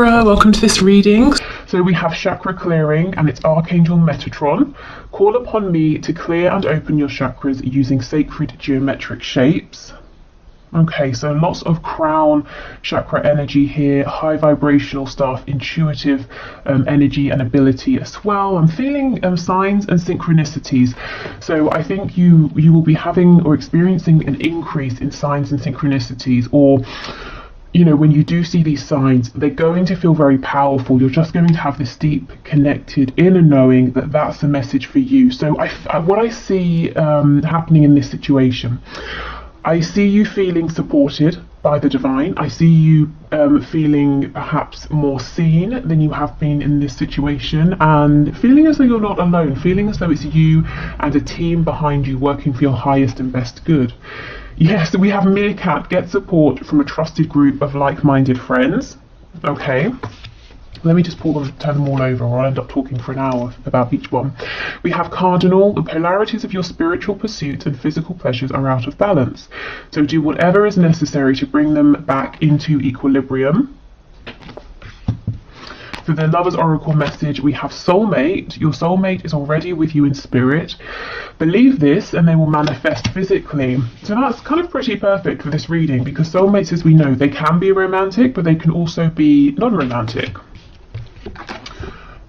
Libra, welcome to this reading. So we have chakra clearing and it's Archangel Metatron. Call upon me to clear and open your chakras using sacred geometric shapes. Okay, so lots of crown chakra energy here, high vibrational stuff, intuitive energy and ability as well. I'm feeling signs and synchronicities. So I think you will be having or experiencing an increase in signs and synchronicities, or you know, when you do see these signs, they're going to feel very powerful. You're just going to have this deep, connected inner knowing that that's a message for you. So what I see happening in this situation, I see you feeling supported by the divine. I see you feeling perhaps more seen than you have been in this situation, and feeling as though you're not alone, feeling as though it's you and a team behind you working for your highest and best good. Yes, we have Meerkat, get support from a trusted group of like-minded friends. Okay, let me just pull them, turn them all over, or I'll end up talking for an hour about each one. We have Cardinal, the polarities of your spiritual pursuits and physical pleasures are out of balance. So do whatever is necessary to bring them back into equilibrium. For the Lover's Oracle message, we have Soulmate. Your soulmate is already with you in spirit. Believe this and they will manifest physically. So that's kind of pretty perfect for this reading, because soulmates, as we know, they can be romantic, but they can also be non-romantic.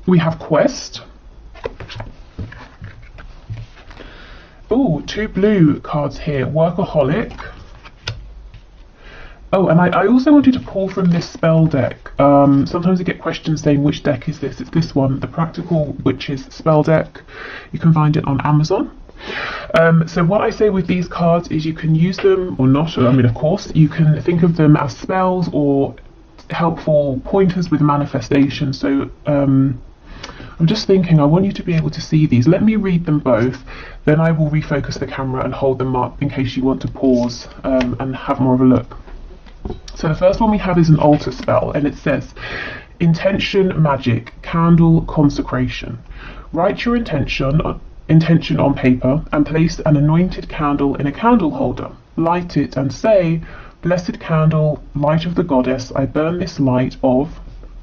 We have Quest. Oh, 2 blue cards here. Workaholic. Oh, and I also wanted to pull from this spell deck. Sometimes I get questions saying, which deck is this? It's this one, the Practical Witches spell deck. You can find it on Amazon. So what I say with these cards is you can use them or not. I mean, of course, you can think of them as spells or helpful pointers with manifestation. So I'm just thinking, I want you to be able to see these. Let me read them both, then I will refocus the camera and hold them up in case you want to pause and have more of a look. So the first one we have is an altar spell, and it says, Intention Magic, Candle Consecration. Write your intention on paper and place an anointed candle in a candle holder. Light it and say, Blessed candle, light of the goddess, I burn this light of,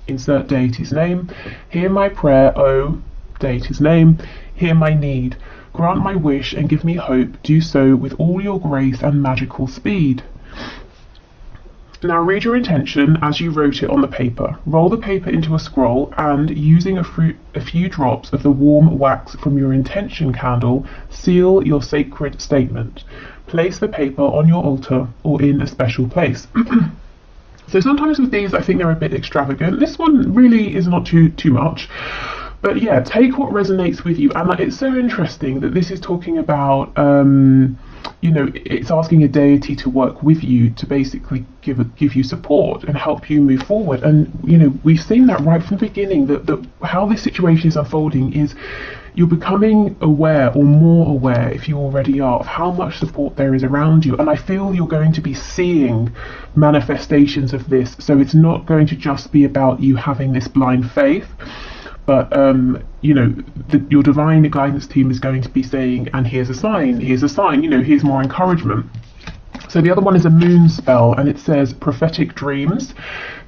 insert deity's name, hear my prayer, O deity's name, hear my need, grant my wish and give me hope, do so with all your grace and magical speed. Now read your intention as you wrote it on the paper. Roll the paper into a scroll and, using a few drops of the warm wax from your intention candle, seal your sacred statement. Place the paper on your altar or in a special place. So sometimes with these I think they're a bit extravagant. This one really is not too much. But yeah, take what resonates with you. And it's so interesting that this is talking about you know, it's asking a deity to work with you to basically give you support and help you move forward. And you know, we've seen that right from the beginning, that how this situation is unfolding is you're becoming aware, or more aware if you already are, of how much support there is around you. And I feel you're going to be seeing manifestations of this, so it's not going to just be about you having this blind faith, but you know, your divine guidance team is going to be saying, and here's a sign, you know, here's more encouragement. So the other one is a moon spell, and it says prophetic dreams.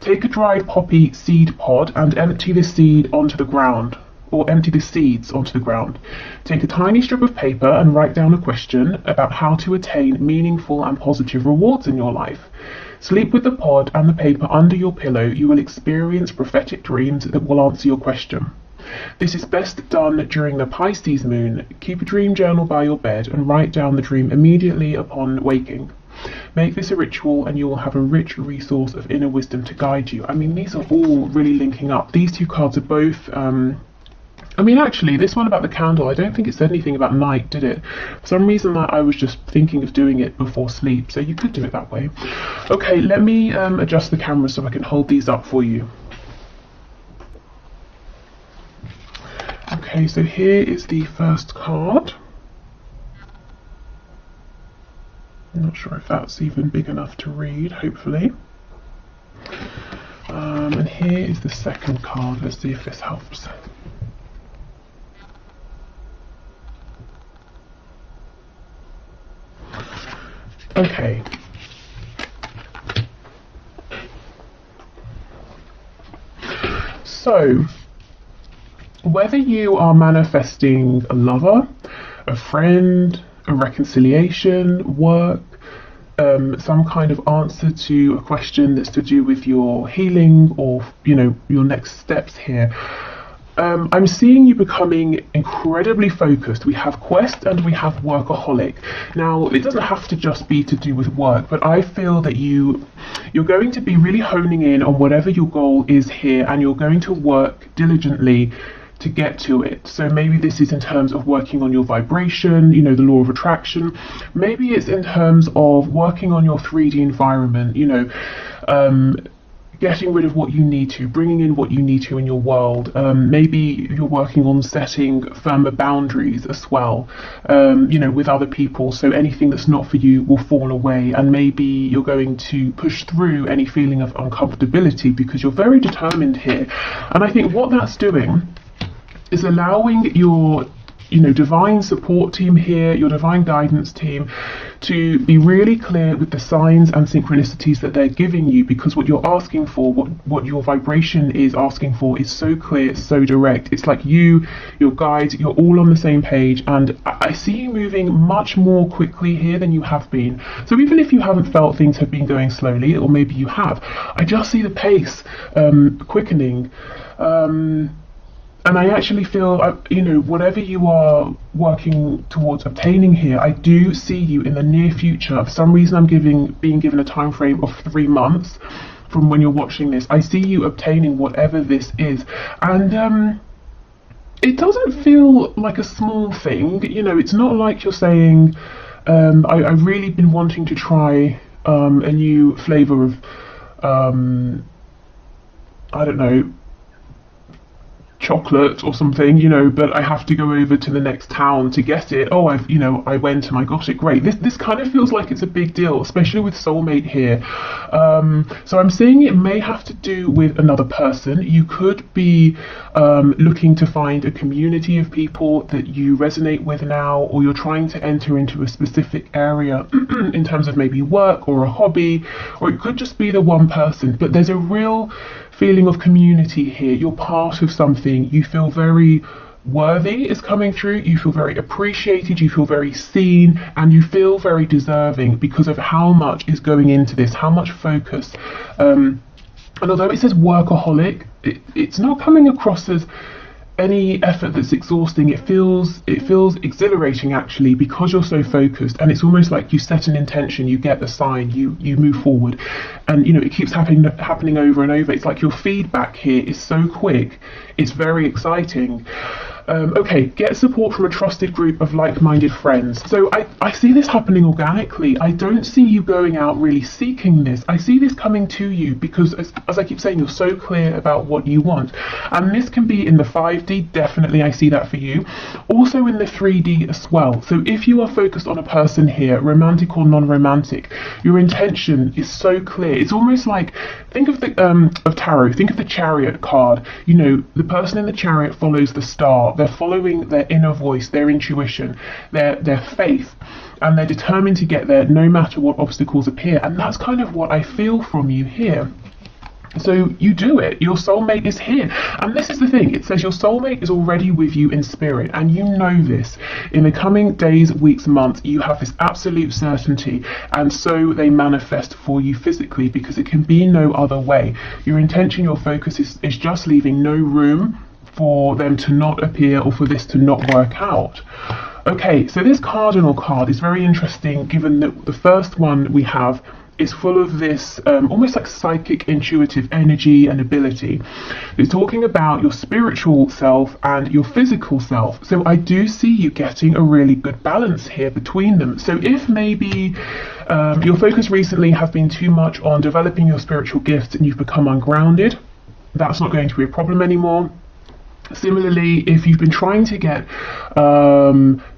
Take a dried poppy seed pod and empty the seed onto the ground, or empty the seeds onto the ground. Take a tiny strip of paper and write down a question about how to attain meaningful and positive rewards in your life. Sleep with the pod and the paper under your pillow. You will experience prophetic dreams that will answer your question. This is best done during the Pisces moon. Keep a dream journal by your bed and write down the dream immediately upon waking. Make this a ritual and you will have a rich resource of inner wisdom to guide you. I mean, these are all really linking up. These two cards are both I mean, actually, this one about the candle, I don't think it said anything about night, did it? For some reason, I was just thinking of doing it before sleep, so you could do it that way. Okay, let me adjust the camera so I can hold these up for you. Okay, so here is the first card. I'm not sure if that's even big enough to read, hopefully. And here is the second card. Let's see if this helps. Okay. So, whether you are manifesting a lover, a friend, a reconciliation, work, some kind of answer to a question that's to do with your healing or, you know, your next steps here, I'm seeing you becoming incredibly focused. We have quest and we have workaholic. Now, it doesn't have to just be to do with work, but I feel that you're going to be really honing in on whatever your goal is here, and you're going to work diligently to get to it. So maybe this is in terms of working on your vibration, you know, the law of attraction. Maybe it's in terms of working on your 3D environment, you know, getting rid of what you need to, bringing in what you need to in your world. Maybe you're working on setting firmer boundaries as well, you know, with other people, so anything that's not for you will fall away, and maybe you're going to push through any feeling of uncomfortability because you're very determined here. And I think what that's doing is allowing your, you know, divine support team here, your divine guidance team, to be really clear with the signs and synchronicities that they're giving you, because what you're asking for, what your vibration is asking for, is so clear, so direct. It's like you, your guides, you're all on the same page, and I see you moving much more quickly here than you have been. So even if you haven't felt things have been going slowly, or maybe you have, I just see the pace quickening. And I actually feel, you know, whatever you are working towards obtaining here, I do see you in the near future. For some reason, I'm being given a time frame of 3 months from when you're watching this. I see you obtaining whatever this is. And it doesn't feel like a small thing. You know, it's not like you're saying, I've really been wanting to try a new flavour of, I don't know, chocolate or something, you know, but I have to go over to the next town to get it. Oh, I went and I got it. Great. This kind of feels like it's a big deal, especially with soulmate here. So I'm saying it may have to do with another person. You could be looking to find a community of people that you resonate with now, or you're trying to enter into a specific area in terms of maybe work or a hobby, or it could just be the one person. But there's a real feeling of community here. You're part of something. You feel very worthy is coming through. You feel very appreciated. You feel very seen, and you feel very deserving because of how much is going into this, how much focus. And although it says workaholic, it's not coming across as any effort that's exhausting. It feels exhilarating actually, because you're so focused, and it's almost like you set an intention, you get the sign, you move forward, and you know it keeps happening over and over. It's like your feedback here is so quick, it's very exciting. Okay, get support from a trusted group of like-minded friends. So I see this happening organically. I don't see you going out really seeking this. I see this coming to you because, as I keep saying, you're so clear about what you want. And this can be in the 5D, definitely I see that for you. Also in the 3D as well. So if you are focused on a person here, romantic or non-romantic, your intention is so clear. It's almost like, think of the of tarot, think of the Chariot card. You know, the person in the chariot follows the star. They're following their inner voice, their intuition, their faith, and they're determined to get there no matter what obstacles appear. And that's kind of what I feel from you here. So you do it. Your soulmate is here. And this is the thing. It says your soulmate is already with you in spirit. And you know this. In the coming days, weeks, months, you have this absolute certainty. And so they manifest for you physically, because it can be no other way. Your intention, your focus is just leaving no room for them to not appear or for this to not work out. Okay, so this cardinal card is very interesting, given that the first one we have is full of this almost like psychic, intuitive energy and ability. It's talking about your spiritual self and your physical self. So I do see you getting a really good balance here between them. So if maybe your focus recently has been too much on developing your spiritual gifts and you've become ungrounded, that's not going to be a problem anymore. Similarly, if you've been trying to get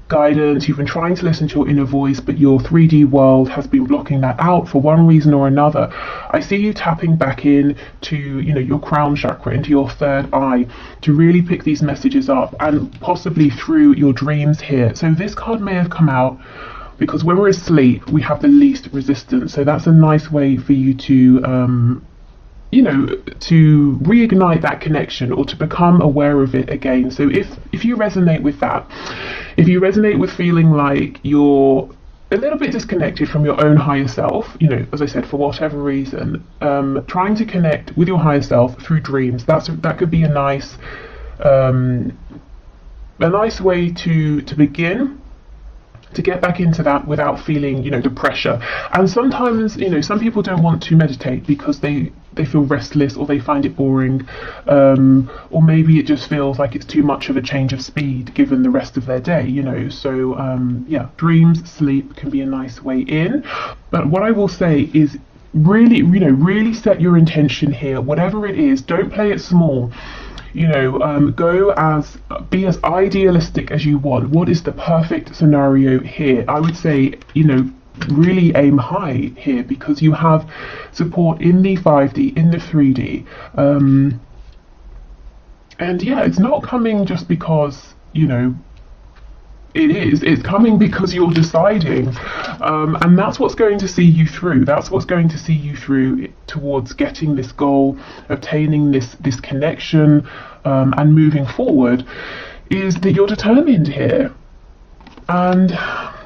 guidance, you've been trying to listen to your inner voice, but your 3D world has been blocking that out for one reason or another, I see you tapping back in to, you know, your crown chakra, into your third eye, to really pick these messages up, and possibly through your dreams here. So this card may have come out because when we're asleep, we have the least resistance. So that's a nice way for you to to reignite that connection or to become aware of it again. So if you resonate with that, if you resonate with feeling like you're a little bit disconnected from your own higher self, as I said, for whatever reason, trying to connect with your higher self through dreams, that could be a nice way to begin to get back into that without feeling, the pressure. And sometimes, some people don't want to meditate because they feel restless, or they find it boring, or maybe it just feels like it's too much of a change of speed given the rest of their day, So yeah, dreams, sleep can be a nice way in. But what I will say is really set your intention here, whatever it is. Don't play it small. Be as idealistic as you want. What is the perfect scenario here? I would say, really aim high here, because you have support in the 5D, in the 3D. And yeah, it's not coming just because, it's coming because you're deciding, and that's what's going to see you through. That's what's going to see you through towards getting this goal, obtaining this connection, and moving forward, is that you're determined here. And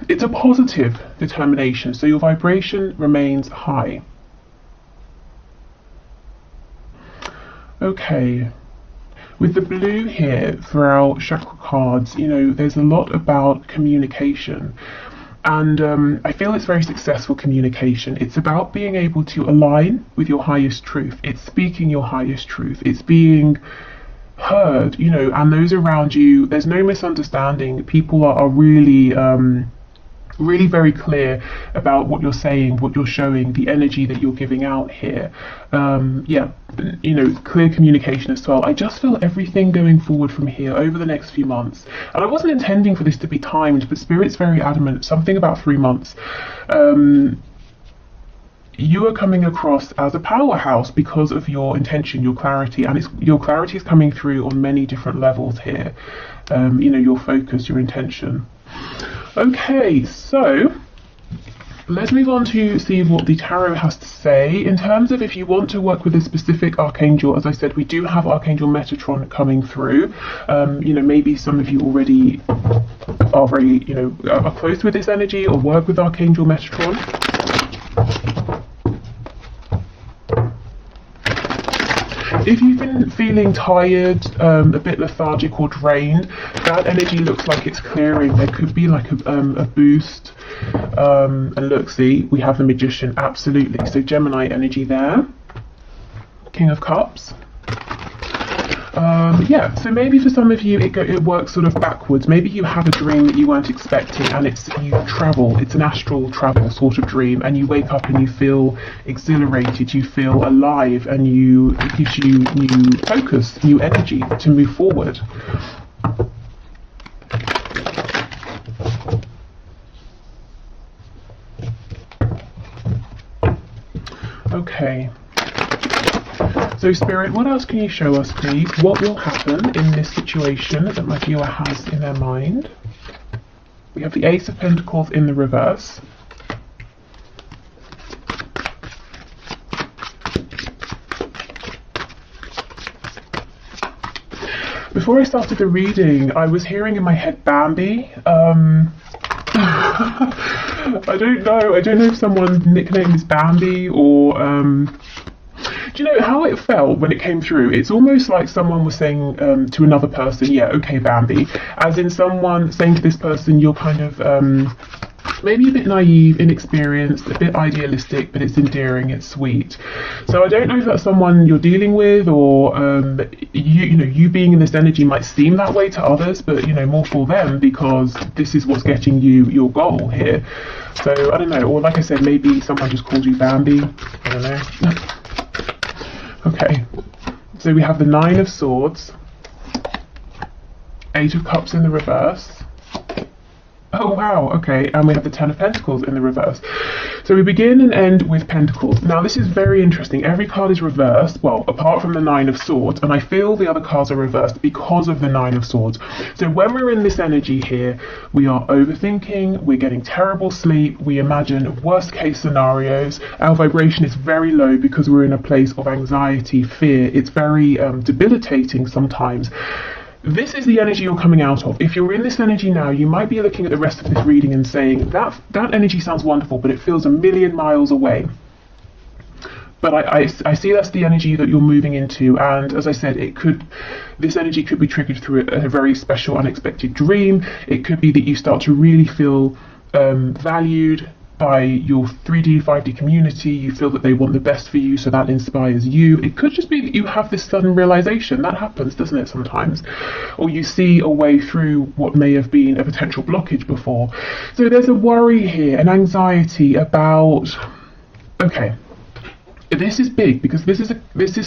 it's a positive determination, so your vibration remains high. Okay. With the blue here for our chakra cards, there's a lot about communication. And I feel it's very successful communication. It's about being able to align with your highest truth. It's speaking your highest truth. It's being heard, and those around you, there's no misunderstanding. People are really very clear about what you're saying, what you're showing, the energy that you're giving out here. Clear communication as well. I just feel everything going forward from here over the next few months. And I wasn't intending for this to be timed, but Spirit's very adamant, something about 3 months. You are coming across as a powerhouse because of your intention, your clarity, and your clarity is coming through on many different levels here. Your focus, your intention. Okay, so let's move on to see what the tarot has to say. In terms of if you want to work with a specific archangel, as I said, we do have Archangel Metatron coming through. Maybe some of you already are very, are close with this energy or work with Archangel Metatron. If you've been feeling tired, a bit lethargic or drained, that energy looks like it's clearing. There could be like a boost. And look, see, we have the Magician, absolutely. So Gemini energy there. King of Cups. So maybe for some of you it works sort of backwards. Maybe you have a dream that you weren't expecting, and you travel. It's an astral travel sort of dream, and you wake up and you feel exhilarated, you feel alive, and it gives you new focus, new energy to move forward. Okay. So Spirit, what else can you show us, please? What will happen in this situation that my viewer has in their mind? We have the Ace of Pentacles in the reverse. Before I started the reading, I was hearing in my head Bambi. I don't know if someone's nickname is Bambi or do you know how it felt when it came through? It's almost like someone was saying to another person, yeah, okay, Bambi. As in someone saying to this person, you're kind of maybe a bit naive, inexperienced, a bit idealistic, but it's endearing, it's sweet. So I don't know if that's someone you're dealing with, or you being in this energy might seem that way to others, but more for them, because this is what's getting you your goal here. So I don't know, or like I said, maybe someone just called you Bambi. I don't know. Okay, so we have the Nine of Swords, Eight of Cups in the reverse. Oh wow, okay, and we have the Ten of Pentacles in the reverse. So we begin and end with Pentacles. Now this is very interesting. Every card is reversed, well, apart from the Nine of Swords, and I feel the other cards are reversed because of the Nine of Swords. So when we're in this energy here, we are overthinking, we're getting terrible sleep, we imagine worst case scenarios, our vibration is very low because we're in a place of anxiety, fear. It's very debilitating sometimes. This is the energy you're coming out of. If you're in this energy now, you might be looking at the rest of this reading and saying, that energy sounds wonderful, but it feels a million miles away. But I see that's the energy that you're moving into, and as I said, this energy could be triggered through a very special, unexpected dream. It could be that you start to really feel valued by your 3D, 5D community. You feel that they want the best for you, so that inspires you. It could just be that you have this sudden realization. That happens, doesn't it, sometimes? Or you see a way through what may have been a potential blockage before. So there's a worry here, an anxiety about, okay, this is big because this is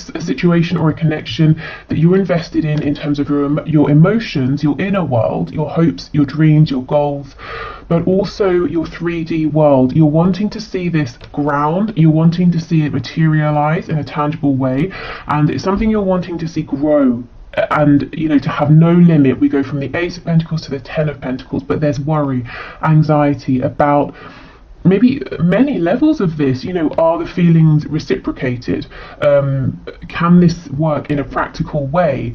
a situation or a connection that you're invested in terms of your emotions, your inner world, your hopes, your dreams, your goals, but also your 3D world. You're wanting to see this ground, you're wanting to see it materialize in a tangible way, and it's something you're wanting to see grow. And to have no limit. We go from the Ace of Pentacles to the Ten of Pentacles, but there's worry, anxiety about maybe many levels of this. Are the feelings reciprocated? Can this work in a practical way?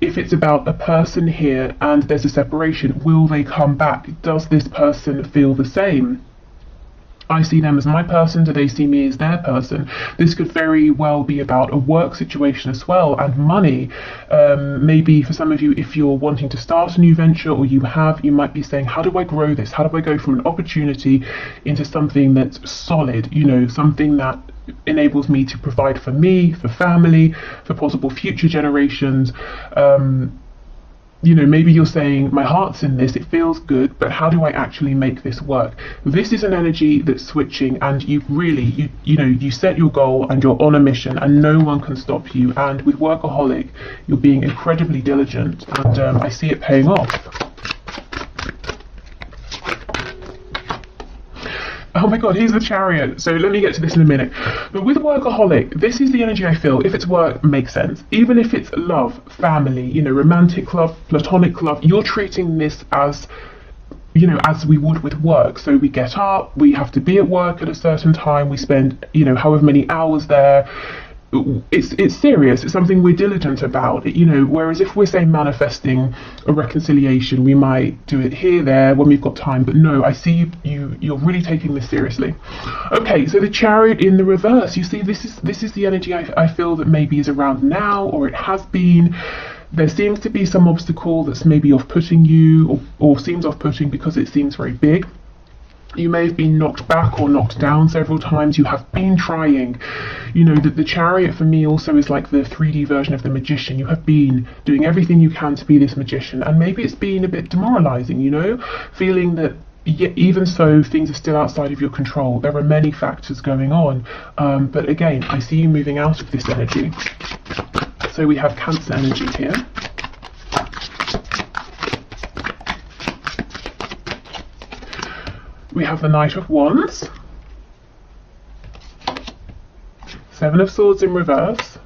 If it's about a person here and there's a separation, will they come back? Does this person feel the same? I see them as my person, do they see me as their person? This could very well be about a work situation as well, and money. Maybe for some of you, if you're wanting to start a new venture, or you might be saying, how do I grow this? How do I go from an opportunity into something that's solid, something that enables me to provide for me, for family, for possible future generations. Maybe you're saying, my heart's in this, it feels good, but how do I actually make this work? This is an energy that's switching, and you really, you set your goal and you're on a mission and no one can stop you. And with Workaholic, you're being incredibly diligent, and I see it paying off. Oh my god, here's the Chariot. So let me get to this in a minute. But with Workaholic, this is the energy I feel. If it's work, makes sense. Even if it's love, family, romantic love, platonic love, you're treating this as, as we would with work. So we get up, we have to be at work at a certain time, we spend, however many hours there. It's serious. It's something we're diligent about, whereas if we're saying manifesting a reconciliation, we might do it here, there, when we've got time. But no, I see you're really taking this seriously. Okay, so the Chariot in the reverse, you see, this is the energy I feel that maybe is around now, or it has been. There seems to be some obstacle that's maybe off-putting you, or seems off-putting because it seems very big. You may have been knocked back or knocked down several times. You have been trying. The Chariot for me also is like the 3D version of the Magician. You have been doing everything you can to be this magician, and maybe it's been a bit demoralizing, feeling that even so things are still outside of your control. There are many factors going on, but again, I see you moving out of this energy. So we have Cancer energy here. We have the Knight of Wands, Seven of Swords in reverse.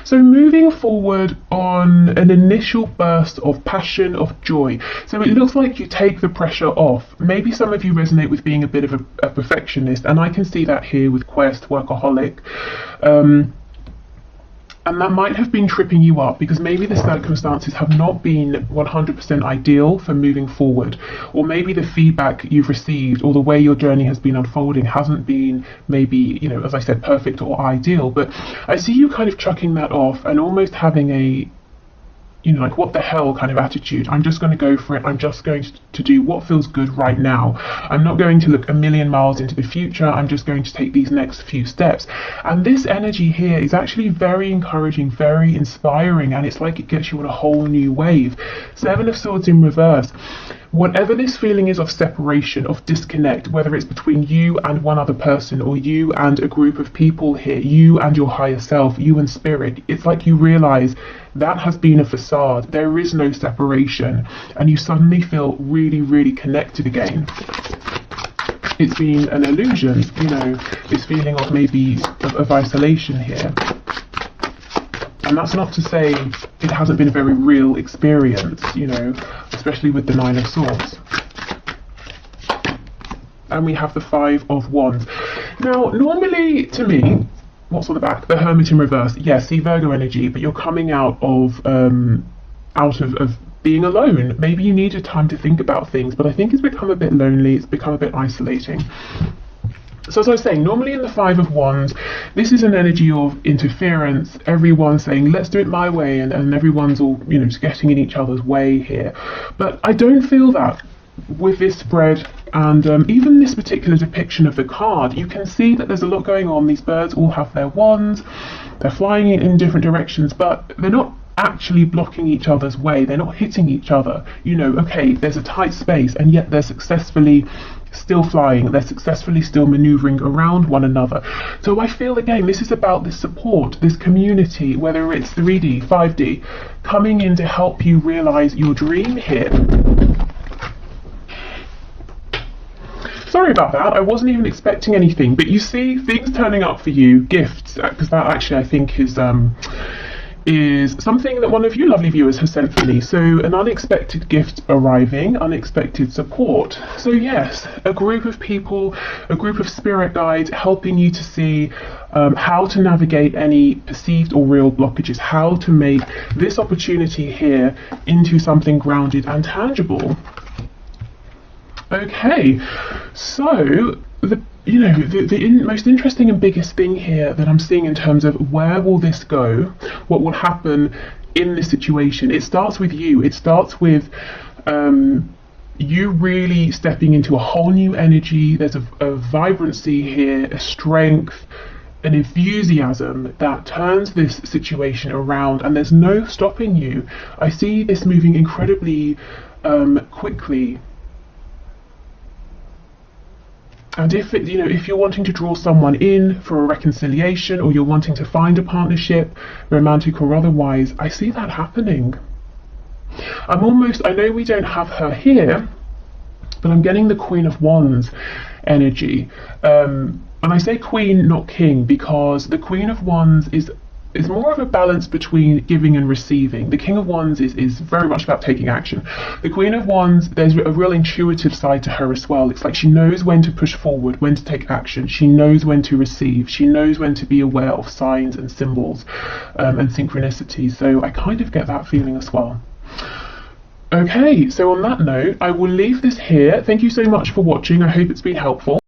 So moving forward on an initial burst of passion, of joy. So it looks like you take the pressure off. Maybe some of you resonate with being a bit of a perfectionist, and I can see that here with Quest, Workaholic. And that might have been tripping you up because maybe the circumstances have not been 100% ideal for moving forward. Or maybe the feedback you've received or the way your journey has been unfolding hasn't been maybe, as I said, perfect or ideal. But I see you kind of chucking that off and almost having a, like what the hell kind of attitude. I'm just going to go for it. I'm just going to do what feels good right now. I'm not going to look a million miles into the future. I'm just going to take these next few steps. And this energy here is actually very encouraging, very inspiring, and it's like it gets you on a whole new wave. Seven of Swords in reverse. Whatever this feeling is of separation, of disconnect, whether it's between you and one other person or you and a group of people here, you and your higher self, you and spirit, it's like you realize that has been a facade. There is no separation, and you suddenly feel really, really connected again. it's been an illusion, you know, this feeling of maybe of isolation here. And that's not to say it hasn't been a very real experience, you know, especially with the Nine of Swords. And we have the Five of Wands. Now, normally, to me, what's on the back? The Hermit in reverse. Yes, see Virgo energy, but you're coming out of being alone. Maybe you needed time to think about things, but I think it's become a bit lonely, it's become a bit isolating. So as I was saying, normally in the Five of Wands, this is an energy of interference, everyone saying, let's do it my way, and everyone's all, you know, just getting in each other's way here. But I don't feel that with this spread, and even this particular depiction of the card, you can see that there's a lot going on. These birds all have their wands, they're flying in different directions, but they're not actually blocking each other's way, they're not hitting each other. You know, okay, there's a tight space, and yet they're successfully still flying, they're successfully still maneuvering around one another. So I feel, again, this is about this support, this community, whether it's 3D, 5D, coming in to help you realize your dream here. Sorry about that, I wasn't even expecting anything, but you see things turning up for you, gifts, because that actually I think is something that one of you lovely viewers has sent for me. So an unexpected gift arriving, unexpected support. So yes, a group of people, a group of spirit guides helping you to see how to navigate any perceived or real blockages, how to make this opportunity here into something grounded and tangible. Okay, so the most interesting and biggest thing here that I'm seeing in terms of where will this go, what will happen in this situation, it starts with you. It starts with you really stepping into a whole new energy. There's a vibrancy here, a strength, an enthusiasm that turns this situation around, and there's no stopping you. I see this moving incredibly quickly. And if you're wanting to draw someone in for a reconciliation, or you're wanting to find a partnership, romantic or otherwise, I see that happening. I know we don't have her here, but I'm getting the Queen of Wands energy. And I say queen, not king, because the Queen of Wands is more of a balance between giving and receiving. The King of Wands is very much about taking action. The Queen of Wands, there's a real intuitive side to her as well. It's like she knows when to push forward, when to take action. She knows when to receive. She knows when to be aware of signs and symbols and synchronicity. So I kind of get that feeling as well. Okay, so on that note, I will leave this here. Thank you so much for watching. I hope it's been helpful.